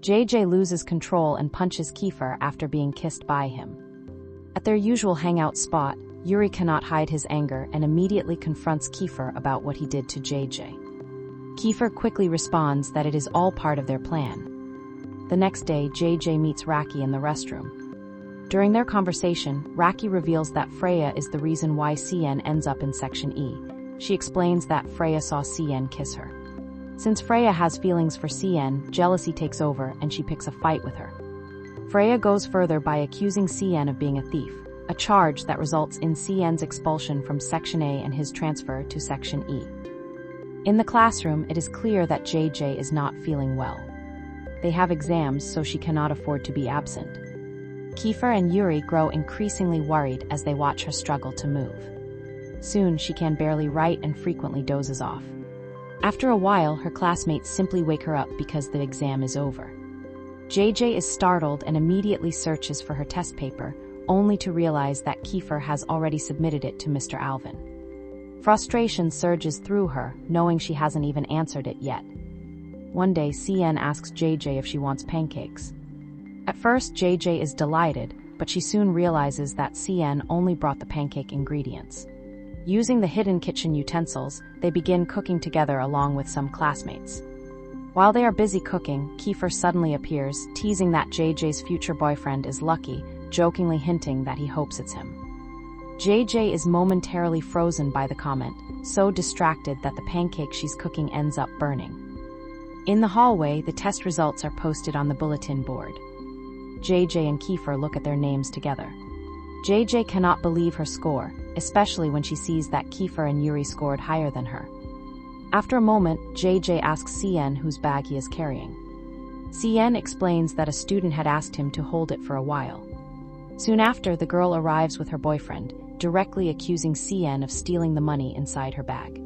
JJ loses control and punches Kiefer after being kissed by him. At their usual hangout spot, Yuri cannot hide his anger and immediately confronts Kiefer about what he did to JJ. Kiefer quickly responds that it is all part of their plan. The next day, JJ meets Raki in the restroom. During their conversation, Raki reveals that Freya is the reason why CN ends up in Section E. She explains that Freya saw CN kiss her. Since Freya has feelings for CN, jealousy takes over and she picks a fight with her. Freya goes further by accusing CN of being a thief, a charge that results in CN's expulsion from Section A and his transfer to Section E. In the classroom, it is clear that JJ is not feeling well. They have exams, so she cannot afford to be absent. Kiefer and Yuri grow increasingly worried as they watch her struggle to move. Soon, she can barely write and frequently dozes off. After a while, her classmates simply wake her up because the exam is over. JJ is startled and immediately searches for her test paper, only to realize that Kiefer has already submitted it to Mr. Alvin. Frustration surges through her, knowing she hasn't even answered it yet. One day, CN asks JJ if she wants pancakes. At first, JJ is delighted, but she soon realizes that CN only brought the pancake ingredients. Using the hidden kitchen utensils, they begin cooking together along with some classmates. While they are busy cooking, Kiefer suddenly appears, teasing that JJ's future boyfriend is Lucky, jokingly hinting that he hopes it's him. JJ is momentarily frozen by the comment, so distracted that the pancake she's cooking ends up burning. In the hallway, the test results are posted on the bulletin board. JJ and Kiefer look at their names together. JJ cannot believe her score, especially when she sees that Kiefer and Yuri scored higher than her. After a moment, JJ asks CN whose bag he is carrying. CN explains that a student had asked him to hold it for a while. Soon after, the girl arrives with her boyfriend, directly accusing CN of stealing the money inside her bag.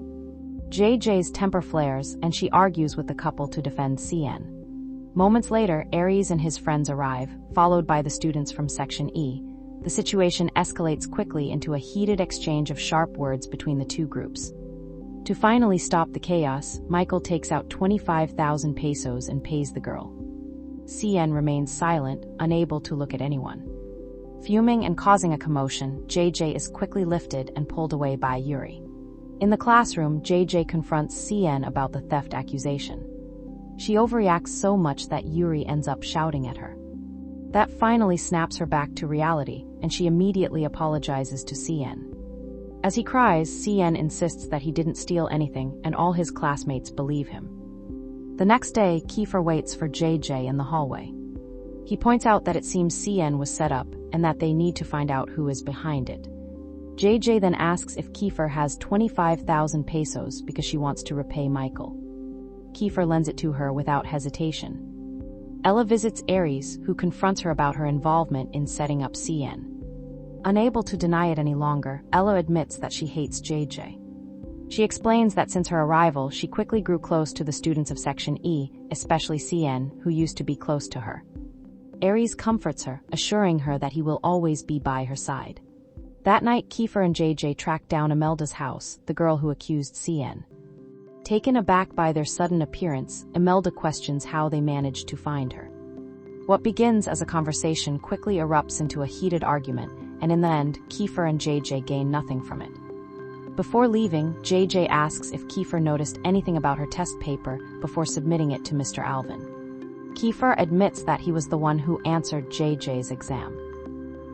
JJ's temper flares, and she argues with the couple to defend CN. Moments later, Aries and his friends arrive, followed by the students from Section E. The situation escalates quickly into a heated exchange of sharp words between the two groups. To finally stop the chaos, Michael takes out 25,000 pesos and pays the girl. CN remains silent, unable to look at anyone. Fuming and causing a commotion, JJ is quickly lifted and pulled away by Yuri. In the classroom, JJ confronts CN about the theft accusation. She overreacts so much that Yuri ends up shouting at her. That finally snaps her back to reality, and she immediately apologizes to CN. As he cries, CN insists that he didn't steal anything, and all his classmates believe him. The next day, Kiefer waits for JJ in the hallway. He points out that it seems CN was set up, and that they need to find out who is behind it. JJ then asks if Kiefer has 25,000 pesos because she wants to repay Michael. Kiefer lends it to her without hesitation. Ella visits Aries, who confronts her about her involvement in setting up CN. Unable to deny it any longer, Ella admits that she hates JJ. She explains that since her arrival, she quickly grew close to the students of Section E, especially CN, who used to be close to her. Aries comforts her, assuring her that he will always be by her side. That night, Kiefer and JJ track down Imelda's house, the girl who accused CN. Taken aback by their sudden appearance, Imelda questions how they managed to find her. What begins as a conversation quickly erupts into a heated argument, and in the end, Kiefer and JJ gain nothing from it. Before leaving, JJ asks if Kiefer noticed anything about her test paper before submitting it to Mr. Alvin. Kiefer admits that he was the one who answered JJ's exam.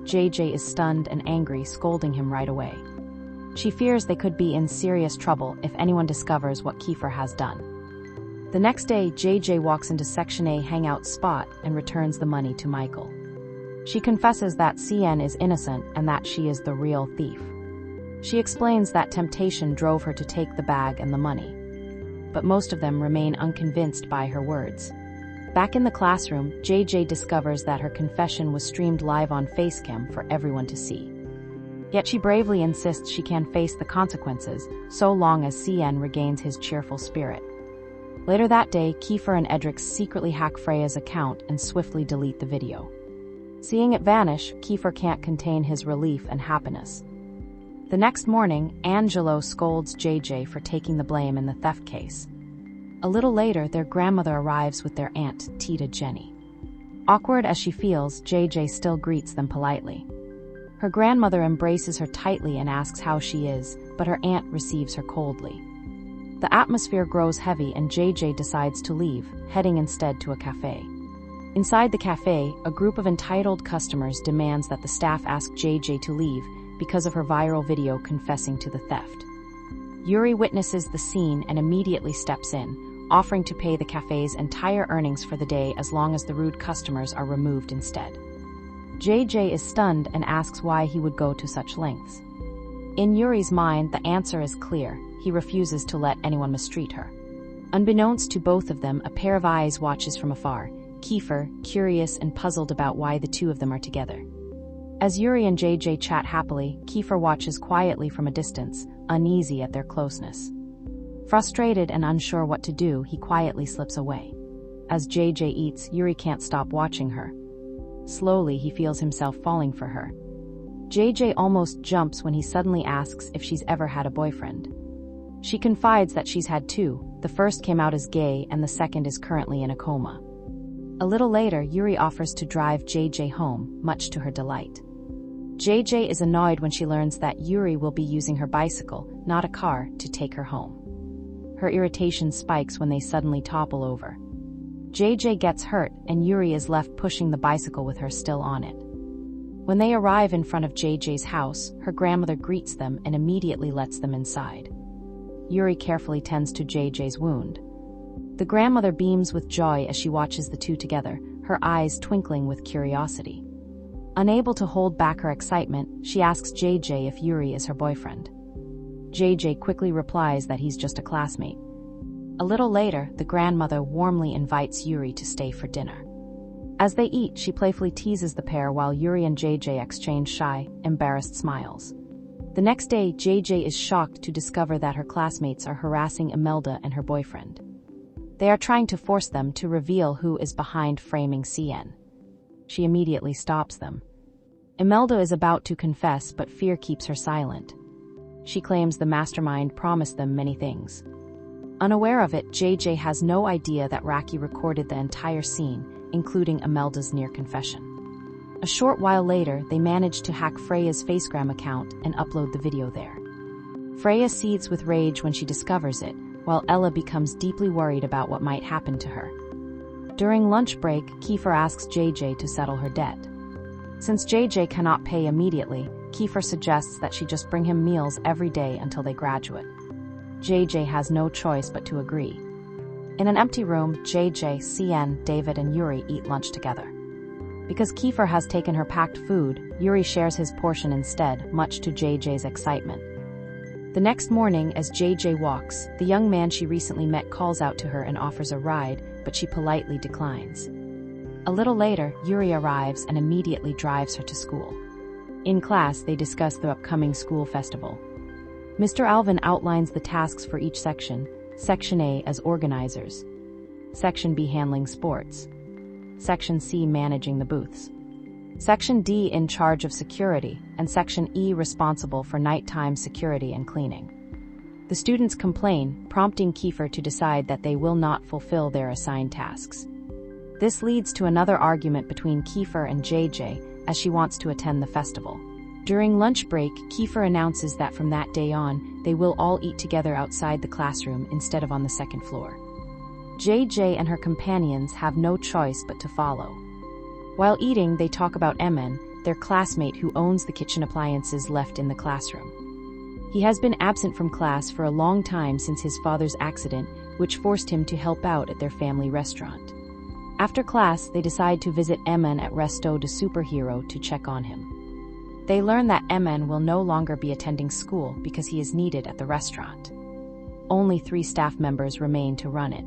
JJ is stunned and angry, scolding him right away. She fears they could be in serious trouble if anyone discovers what Kiefer has done. The next day, JJ walks into Section A hangout spot and returns the money to Michael. She confesses that CN is innocent and that she is the real thief. She explains that temptation drove her to take the bag and the money. But most of them remain unconvinced by her words. Back in the classroom, JJ discovers that her confession was streamed live on Facecam for everyone to see. Yet she bravely insists she can face the consequences, so long as CN regains his cheerful spirit. Later that day, Kiefer and Edric secretly hack Freya's account and swiftly delete the video. Seeing it vanish, Kiefer can't contain his relief and happiness. The next morning, Angelo scolds JJ for taking the blame in the theft case. A little later, their grandmother arrives with their aunt, Tita Jenny. Awkward as she feels, JJ still greets them politely. Her grandmother embraces her tightly and asks how she is, but her aunt receives her coldly. The atmosphere grows heavy and JJ decides to leave, heading instead to a cafe. Inside the cafe, a group of entitled customers demands that the staff ask JJ to leave because of her viral video confessing to the theft. Yuri witnesses the scene and immediately steps in, offering to pay the cafe's entire earnings for the day as long as the rude customers are removed instead. JJ is stunned and asks why he would go to such lengths. In Yuri's mind, the answer is clear. He refuses to let anyone mistreat her. Unbeknownst to both of them, a pair of eyes watches from afar, Kiefer, curious and puzzled about why the two of them are together. As Yuri and JJ chat happily, Kiefer watches quietly from a distance, uneasy at their closeness. Frustrated and unsure what to do, he quietly slips away. As JJ eats, Yuri can't stop watching her. Slowly, he feels himself falling for her. JJ almost jumps when he suddenly asks if she's ever had a boyfriend. She confides that she's had two. The first came out as gay and the second is currently in a coma. A little later, Yuri offers to drive JJ home, much to her delight. JJ is annoyed when she learns that Yuri will be using her bicycle, not a car, to take her home. Her irritation spikes when they suddenly topple over. JJ gets hurt and Yuri is left pushing the bicycle with her still on it. When they arrive in front of JJ's house, her grandmother greets them and immediately lets them inside. Yuri carefully tends to JJ's wound. The grandmother beams with joy as she watches the two together, her eyes twinkling with curiosity. Unable to hold back her excitement, she asks JJ if Yuri is her boyfriend. JJ quickly replies that he's just a classmate. A little later, the grandmother warmly invites Yuri to stay for dinner. As they eat, she playfully teases the pair while Yuri and JJ exchange shy, embarrassed smiles. The next day, JJ is shocked to discover that her classmates are harassing Imelda and her boyfriend. They are trying to force them to reveal who is behind framing CN. She immediately stops them. Imelda is about to confess, but fear keeps her silent. She claims the mastermind promised them many things. Unaware of it, JJ has no idea that Raki recorded the entire scene, including Imelda's near confession. A short while later, they manage to hack Freya's Facegram account and upload the video there. Freya seethes with rage when she discovers it, while Ella becomes deeply worried about what might happen to her. During lunch break, Kiefer asks JJ to settle her debt. Since JJ cannot pay immediately, Kiefer suggests that she just bring him meals every day until they graduate. JJ has no choice but to agree. In an empty room, JJ, CN, David and Yuri eat lunch together. Because Kiefer has taken her packed food, Yuri shares his portion instead, much to JJ's excitement. The next morning, as JJ walks, the young man she recently met calls out to her and offers a ride, but she politely declines. A little later, Yuri arrives and immediately drives her to school. In class, they discuss the upcoming school festival. Mr. Alvin outlines the tasks for each section, Section A as organizers, Section B handling sports, Section C managing the booths, Section D in charge of security, and Section E responsible for nighttime security and cleaning. The students complain, prompting Kiefer to decide that they will not fulfill their assigned tasks. This leads to another argument between Kiefer and JJ, as she wants to attend the festival. During lunch break, Kiefer announces that from that day on, they will all eat together outside the classroom instead of on the second floor. JJ and her companions have no choice but to follow. While eating, they talk about Emin, their classmate who owns the kitchen appliances left in the classroom. He has been absent from class for a long time since his father's accident, which forced him to help out at their family restaurant. After class, they decide to visit Emin at Resto de Superhero to check on him. They learn that Emin will no longer be attending school because he is needed at the restaurant. Only 3 staff members remain to run it.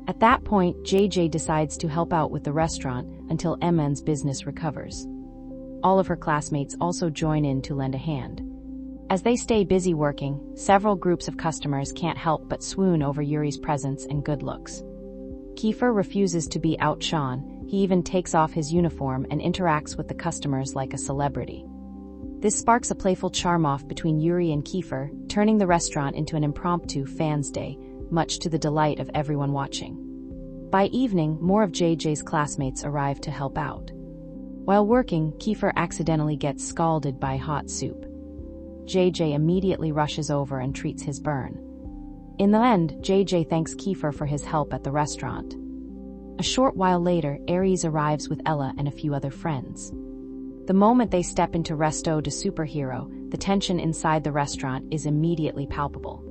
At that point, JJ decides to help out with the restaurant until Emin's business recovers. All of her classmates also join in to lend a hand. As they stay busy working, several groups of customers can't help but swoon over Yuri's presence and good looks. Kiefer refuses to be outshone. He even takes off his uniform and interacts with the customers like a celebrity. This sparks a playful charm-off between Yuri and Kiefer, turning the restaurant into an impromptu fans' day, much to the delight of everyone watching. By evening, more of JJ's classmates arrive to help out. While working, Kiefer accidentally gets scalded by hot soup. JJ immediately rushes over and treats his burn. In the end, JJ thanks Kiefer for his help at the restaurant. A short while later, Aries arrives with Ella and a few other friends. The moment they step into Resto de Superhero, the tension inside the restaurant is immediately palpable.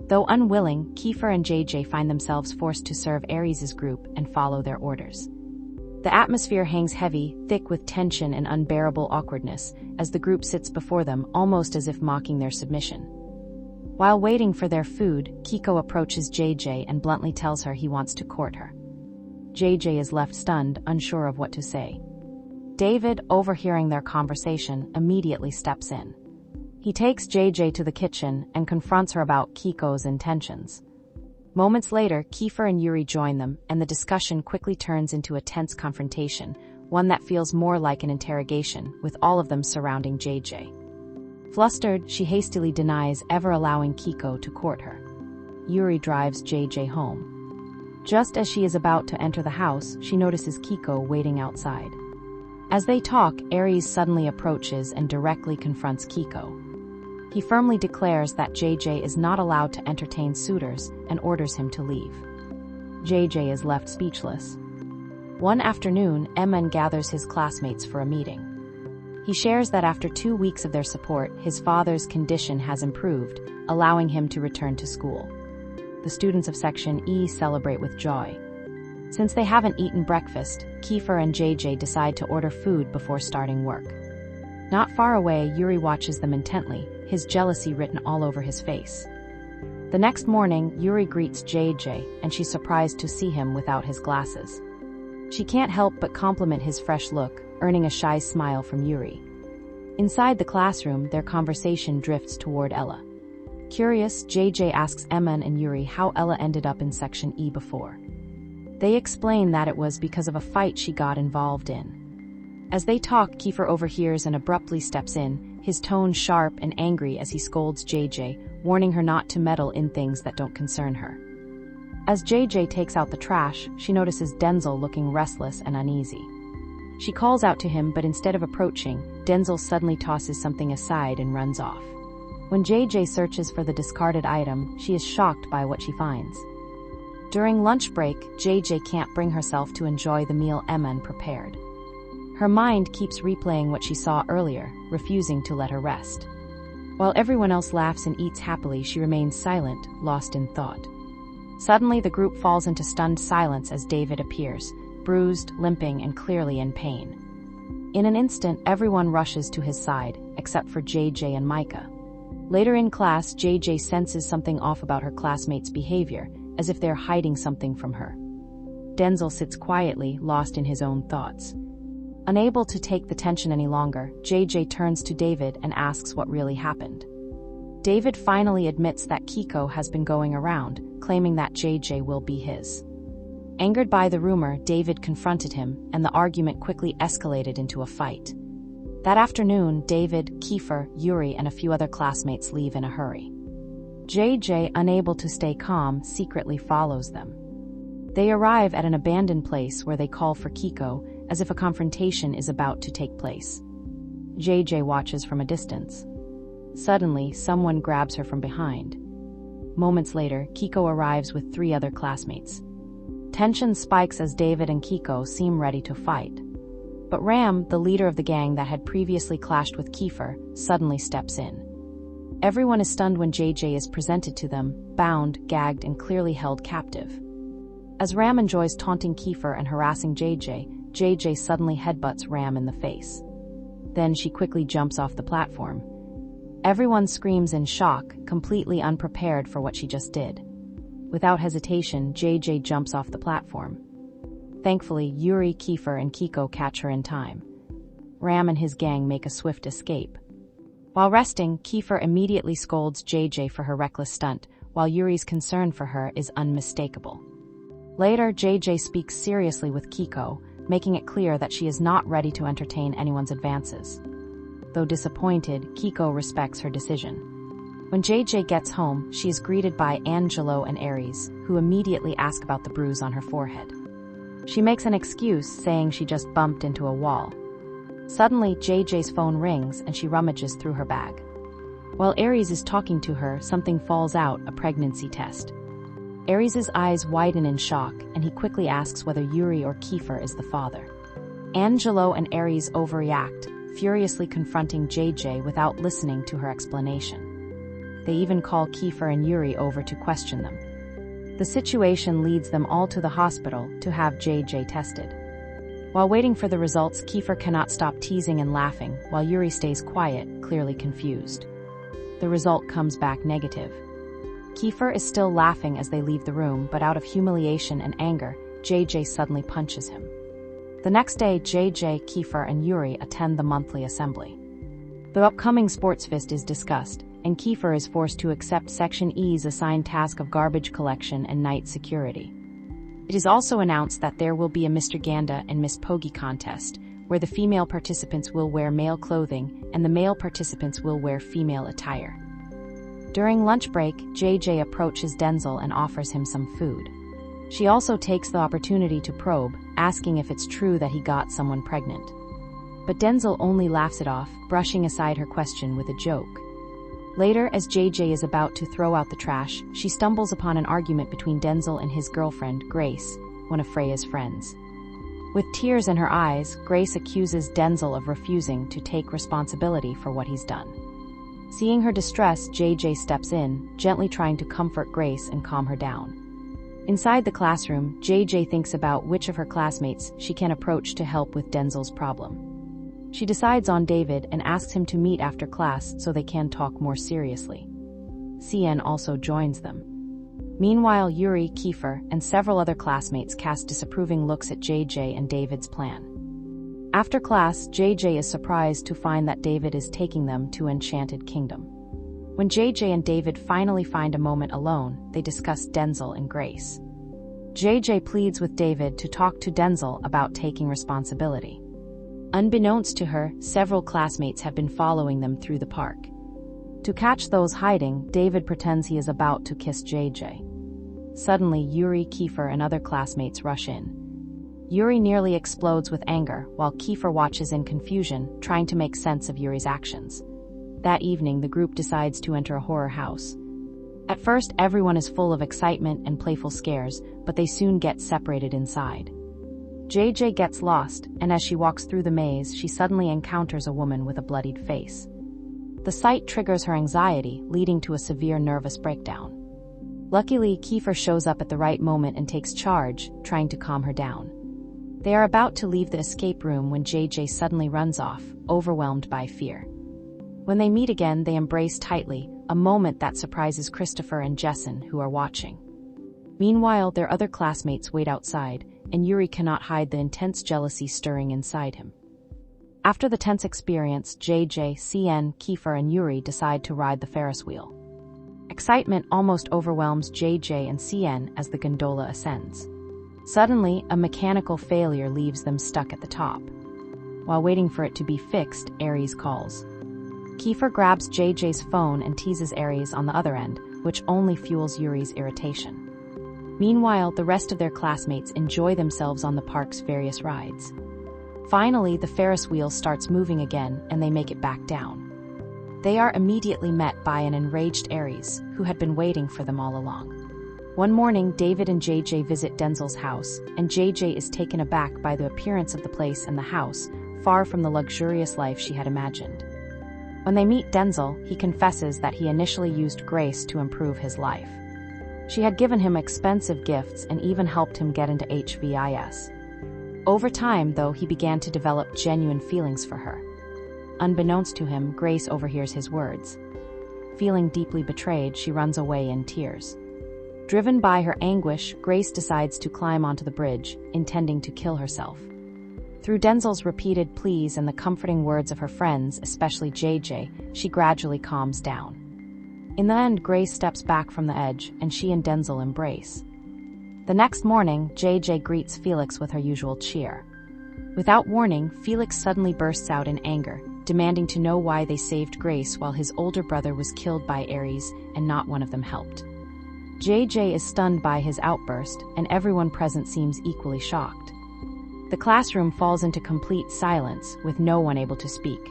Though unwilling, Kiefer and JJ find themselves forced to serve Aries' group and follow their orders. The atmosphere hangs heavy, thick with tension and unbearable awkwardness, as the group sits before them, almost as if mocking their submission. While waiting for their food, Kiko approaches JJ and bluntly tells her he wants to court her. JJ is left stunned, unsure of what to say. David, overhearing their conversation, immediately steps in. He takes JJ to the kitchen and confronts her about Kiko's intentions. Moments later, Kiefer and Yuri join them, and the discussion quickly turns into a tense confrontation, one that feels more like an interrogation, with all of them surrounding JJ. Flustered, she hastily denies ever allowing Kiko to court her. Yuri drives JJ home. Just as she is about to enter the house, she notices Kiko waiting outside. As they talk, Aries suddenly approaches and directly confronts Kiko. He firmly declares that JJ is not allowed to entertain suitors and orders him to leave. JJ is left speechless. One afternoon, Eman gathers his classmates for a meeting. He shares that after 2 weeks of their support, his father's condition has improved, allowing him to return to school. The students of Section E celebrate with joy. Since they haven't eaten breakfast, Kiefer and JJ decide to order food before starting work. Not far away, Yuri watches them intently, his jealousy written all over his face. The next morning, Yuri greets JJ, and she's surprised to see him without his glasses. She can't help but compliment his fresh look, earning a shy smile from Yuri. Inside the classroom, their conversation drifts toward Ella. Curious, JJ asks Eman and Yuri how Ella ended up in Section E before. They explain that it was because of a fight she got involved in. As they talk, Kiefer overhears and abruptly steps in, his tone sharp and angry as he scolds JJ, warning her not to meddle in things that don't concern her. As JJ takes out the trash, she notices Denzel looking restless and uneasy. She calls out to him, but instead of approaching, Denzel suddenly tosses something aside and runs off. When JJ searches for the discarded item, she is shocked by what she finds. During lunch break, JJ can't bring herself to enjoy the meal Eman prepared. Her mind keeps replaying what she saw earlier, refusing to let her rest. While everyone else laughs and eats happily, she remains silent, lost in thought. Suddenly, the group falls into stunned silence as David appears, bruised, limping, and clearly in pain. In an instant, everyone rushes to his side, except for JJ and Micah. Later in class, JJ senses something off about her classmates' behavior, as if they're hiding something from her. Denzel sits quietly, lost in his own thoughts. Unable to take the tension any longer, JJ turns to David and asks what really happened. David finally admits that Kiko has been going around, claiming that JJ will be his. Angered by the rumor, David confronted him, and the argument quickly escalated into a fight. That afternoon, David, Kiefer, Yuri, and a few other classmates leave in a hurry. JJ, unable to stay calm, secretly follows them. They arrive at an abandoned place where they call for Kiko, as if a confrontation is about to take place. JJ watches from a distance. Suddenly, someone grabs her from behind. Moments later, Kiko arrives with 3 other classmates. Tension spikes as David and Kiko seem ready to fight. But Ram, the leader of the gang that had previously clashed with Kiefer, suddenly steps in. Everyone is stunned when JJ is presented to them, bound, gagged, and clearly held captive. As Ram enjoys taunting Kiefer and harassing JJ suddenly headbutts Ram in the face. Then she quickly jumps off the platform. Everyone screams in shock, completely unprepared for what she just did. Without hesitation, JJ jumps off the platform. Thankfully, Yuri, Kiefer, and Kiko catch her in time. Ram and his gang make a swift escape. While resting, Kiefer immediately scolds JJ for her reckless stunt, while Yuri's concern for her is unmistakable. Later, JJ speaks seriously with Kiko, making it clear that she is not ready to entertain anyone's advances. Though disappointed, Kiko respects her decision. When JJ gets home, she is greeted by Angelo and Aries, who immediately ask about the bruise on her forehead. She makes an excuse, saying she just bumped into a wall. Suddenly, JJ's phone rings and she rummages through her bag. While Aries is talking to her, something falls out, a pregnancy test. Aries' eyes widen in shock, and he quickly asks whether Yuri or Kiefer is the father. Angelo and Aries overreact, furiously confronting JJ without listening to her explanation. They even call Kiefer and Yuri over to question them. The situation leads them all to the hospital to have JJ tested. While waiting for the results, Kiefer cannot stop teasing and laughing, while Yuri stays quiet, clearly confused. The result comes back negative. Kiefer is still laughing as they leave the room, but out of humiliation and anger, JJ suddenly punches him. The next day, JJ, Kiefer, and Yuri attend the monthly assembly. The upcoming sports fest is discussed, and Kiefer is forced to accept Section E's assigned task of garbage collection and night security. It is also announced that there will be a Mr. Ganda and Miss Pogi contest, where the female participants will wear male clothing and the male participants will wear female attire. During lunch break, JJ approaches Denzel and offers him some food. She also takes the opportunity to probe, asking if it's true that he got someone pregnant. But Denzel only laughs it off, brushing aside her question with a joke. Later, as JJ is about to throw out the trash, she stumbles upon an argument between Denzel and his girlfriend, Grace, one of Freya's friends. With tears in her eyes, Grace accuses Denzel of refusing to take responsibility for what he's done. Seeing her distress, JJ steps in, gently trying to comfort Grace and calm her down. Inside the classroom, JJ thinks about which of her classmates she can approach to help with Denzel's problem. She decides on David and asks him to meet after class so they can talk more seriously. CN also joins them. Meanwhile, Yuri, Kiefer, and several other classmates cast disapproving looks at JJ and David's plan. After class, JJ is surprised to find that David is taking them to Enchanted Kingdom. When JJ and David finally find a moment alone, they discuss Denzel and Grace. JJ pleads with David to talk to Denzel about taking responsibility. Unbeknownst to her, several classmates have been following them through the park. To catch those hiding, David pretends he is about to kiss JJ. Suddenly, Yuri, Kiefer, and other classmates rush in. Yuri nearly explodes with anger, while Kiefer watches in confusion, trying to make sense of Yuri's actions. That evening, the group decides to enter a horror house. At first, everyone is full of excitement and playful scares, but they soon get separated inside. JJ gets lost, and as she walks through the maze, she suddenly encounters a woman with a bloodied face. The sight triggers her anxiety, leading to a severe nervous breakdown. Luckily, Kiefer shows up at the right moment and takes charge, trying to calm her down. They are about to leave the escape room when JJ suddenly runs off, overwhelmed by fear. When they meet again, they embrace tightly, a moment that surprises Christopher and Jessen, who are watching. Meanwhile, their other classmates wait outside, and Yuri cannot hide the intense jealousy stirring inside him. After the tense experience, JJ, CN, Kiefer, and Yuri decide to ride the Ferris wheel. Excitement almost overwhelms JJ and CN as the gondola ascends. Suddenly, a mechanical failure leaves them stuck at the top. While waiting for it to be fixed, Aries calls. Kiefer grabs JJ's phone and teases Aries on the other end, which only fuels Yuri's irritation. Meanwhile, the rest of their classmates enjoy themselves on the park's various rides. Finally, the Ferris wheel starts moving again, and they make it back down. They are immediately met by an enraged Aries, who had been waiting for them all along. One morning, David and JJ visit Denzel's house, and JJ is taken aback by the appearance of the place and the house, far from the luxurious life she had imagined. When they meet Denzel, he confesses that he initially used Grace to improve his life. She had given him expensive gifts and even helped him get into HVIS. Over time, though, he began to develop genuine feelings for her. Unbeknownst to him, Grace overhears his words. Feeling deeply betrayed, she runs away in tears. Driven by her anguish, Grace decides to climb onto the bridge, intending to kill herself. Through Denzel's repeated pleas and the comforting words of her friends, especially JJ, she gradually calms down. In the end, Grace steps back from the edge, and she and Denzel embrace. The next morning, JJ greets Felix with her usual cheer. Without warning, Felix suddenly bursts out in anger, demanding to know why they saved Grace while his older brother was killed by Aries and not one of them helped. JJ is stunned by his outburst, and everyone present seems equally shocked. The classroom falls into complete silence, with no one able to speak.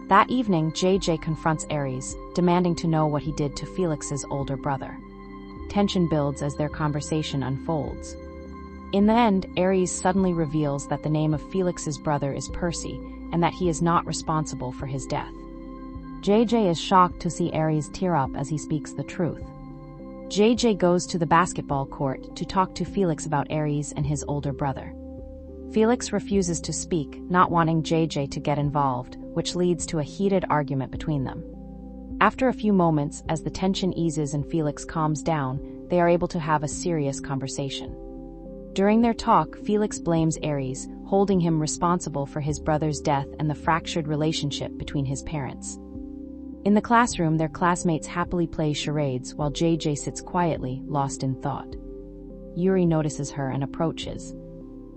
That evening, JJ confronts Aries, demanding to know what he did to Felix's older brother. Tension builds as their conversation unfolds. In the end, Aries suddenly reveals that the name of Felix's brother is Percy, and that he is not responsible for his death. JJ is shocked to see Aries tear up as he speaks the truth. JJ goes to the basketball court to talk to Felix about Aries and his older brother. Felix refuses to speak, not wanting JJ to get involved, which leads to a heated argument between them. After a few moments, as the tension eases and Felix calms down, they are able to have a serious conversation. During their talk, Felix blames Aries, holding him responsible for his brother's death and the fractured relationship between his parents. In the classroom, their classmates happily play charades while JJ sits quietly, lost in thought. Yuri notices her and approaches.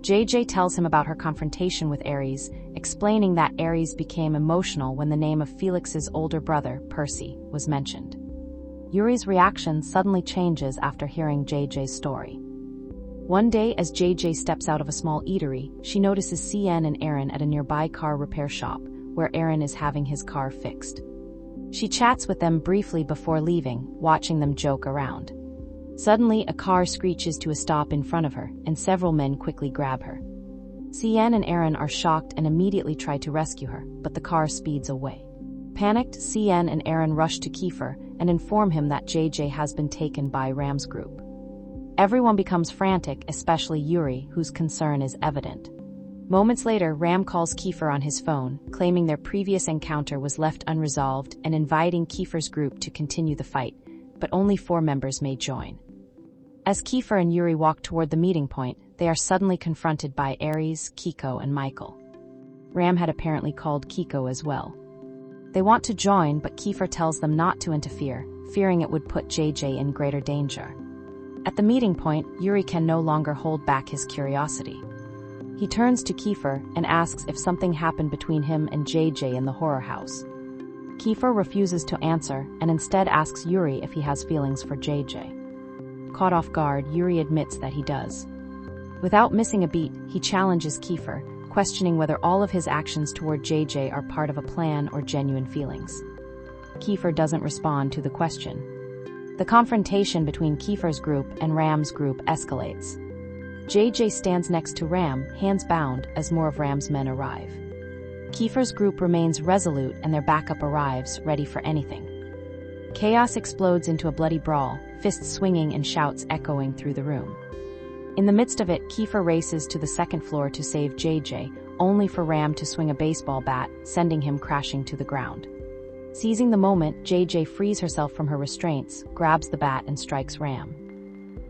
JJ tells him about her confrontation with Aries, explaining that Aries became emotional when the name of Felix's older brother, Percy, was mentioned. Yuri's reaction suddenly changes after hearing JJ's story. One day, as JJ steps out of a small eatery, she notices CN and Aaron at a nearby car repair shop, where Aaron is having his car fixed. She chats with them briefly before leaving, watching them joke around. Suddenly, a car screeches to a stop in front of her, and several men quickly grab her. CN and Aaron are shocked and immediately try to rescue her, but the car speeds away. Panicked, CN and Aaron rush to Kiefer and inform him that JJ has been taken by Ram's group. Everyone becomes frantic, especially Yuri, whose concern is evident. Moments later, Ram calls Kiefer on his phone, claiming their previous encounter was left unresolved and inviting Kiefer's group to continue the fight, but only 4 members may join. As Kiefer and Yuri walk toward the meeting point, they are suddenly confronted by Aries, Kiko, and Michael. Ram had apparently called Kiko as well. They want to join, but Kiefer tells them not to interfere, fearing it would put JJ in greater danger. At the meeting point, Yuri can no longer hold back his curiosity. He turns to Kiefer and asks if something happened between him and JJ in the horror house. Kiefer refuses to answer and instead asks Yuri if he has feelings for JJ. Caught off guard, Yuri admits that he does. Without missing a beat, he challenges Kiefer, questioning whether all of his actions toward JJ are part of a plan or genuine feelings. Kiefer doesn't respond to the question. The confrontation between Kiefer's group and Ram's group escalates. JJ stands next to Ram, hands bound, as more of Ram's men arrive. Kiefer's group remains resolute and their backup arrives, ready for anything. Chaos explodes into a bloody brawl, fists swinging and shouts echoing through the room. In the midst of it, Kiefer races to the second floor to save JJ, only for Ram to swing a baseball bat, sending him crashing to the ground. Seizing the moment, JJ frees herself from her restraints, grabs the bat and strikes Ram.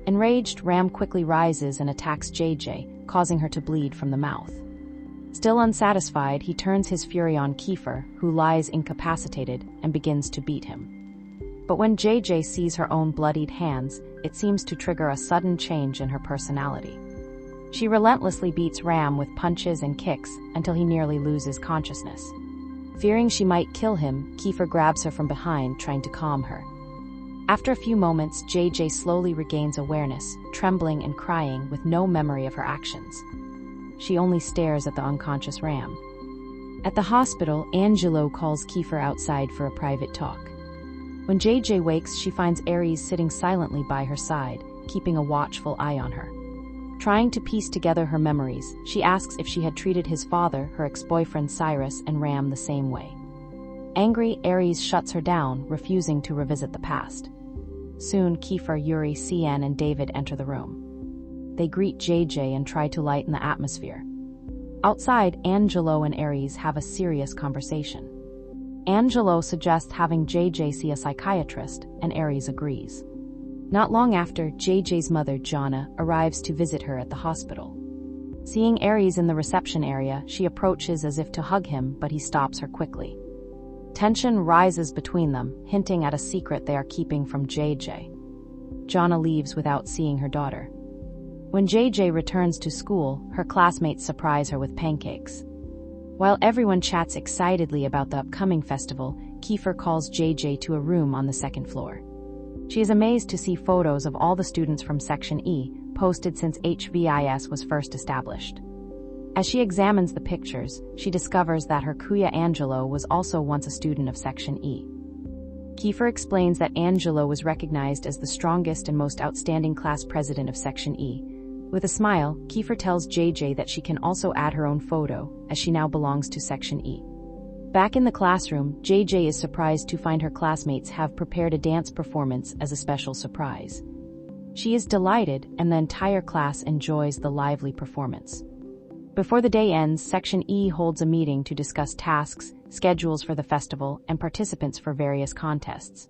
Enraged, Ram quickly rises and attacks JJ, causing her to bleed from the mouth. Still unsatisfied, he turns his fury on Kiefer, who lies incapacitated, and begins to beat him. But when JJ sees her own bloodied hands, it seems to trigger a sudden change in her personality. She relentlessly beats Ram with punches and kicks until he nearly loses consciousness. Fearing she might kill him, Kiefer grabs her from behind, trying to calm her. After a few moments, JJ slowly regains awareness, trembling and crying with no memory of her actions. She only stares at the unconscious Ram. At the hospital, Angelo calls Kiefer outside for a private talk. When JJ wakes, she finds Aries sitting silently by her side, keeping a watchful eye on her. Trying to piece together her memories, she asks if she had treated his father, her ex-boyfriend Cyrus, and Ram the same way. Angry, Aries shuts her down, refusing to revisit the past. Soon, Kiefer, Yuri, CN, and David enter the room. They greet JJ and try to lighten the atmosphere. Outside, Angelo and Aries have a serious conversation. Angelo suggests having JJ see a psychiatrist, and Aries agrees. Not long after, JJ's mother, Jonna, arrives to visit her at the hospital. Seeing Aries in the reception area, she approaches as if to hug him, but he stops her quickly. Tension rises between them, hinting at a secret they are keeping from JJ. Jonna leaves without seeing her daughter. When JJ returns to school, her classmates surprise her with pancakes. While everyone chats excitedly about the upcoming festival, Kiefer calls JJ to a room on the second floor. She is amazed to see photos of all the students from Section E, posted since HVIS was first established. As she examines the pictures, she discovers that her kuya Angelo was also once a student of Section E. Kiefer explains that Angelo was recognized as the strongest and most outstanding class president of Section E. With a smile, Kiefer tells JJ that she can also add her own photo, as she now belongs to Section E. Back in the classroom, JJ is surprised to find her classmates have prepared a dance performance as a special surprise. She is delighted, and the entire class enjoys the lively performance. Before the day ends, Section E holds a meeting to discuss tasks, schedules for the festival, and participants for various contests.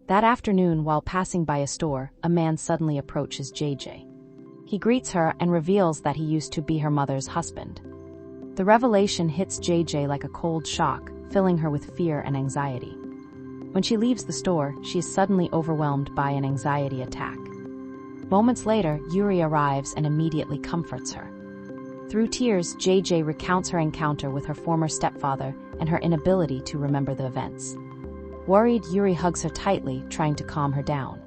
That afternoon, while passing by a store, a man suddenly approaches JJ. He greets her and reveals that he used to be her mother's husband. The revelation hits JJ like a cold shock, filling her with fear and anxiety. When she leaves the store, she is suddenly overwhelmed by an anxiety attack. Moments later, Yuri arrives and immediately comforts her. Through tears, JJ recounts her encounter with her former stepfather and her inability to remember the events. Worried, Yuri hugs her tightly, trying to calm her down.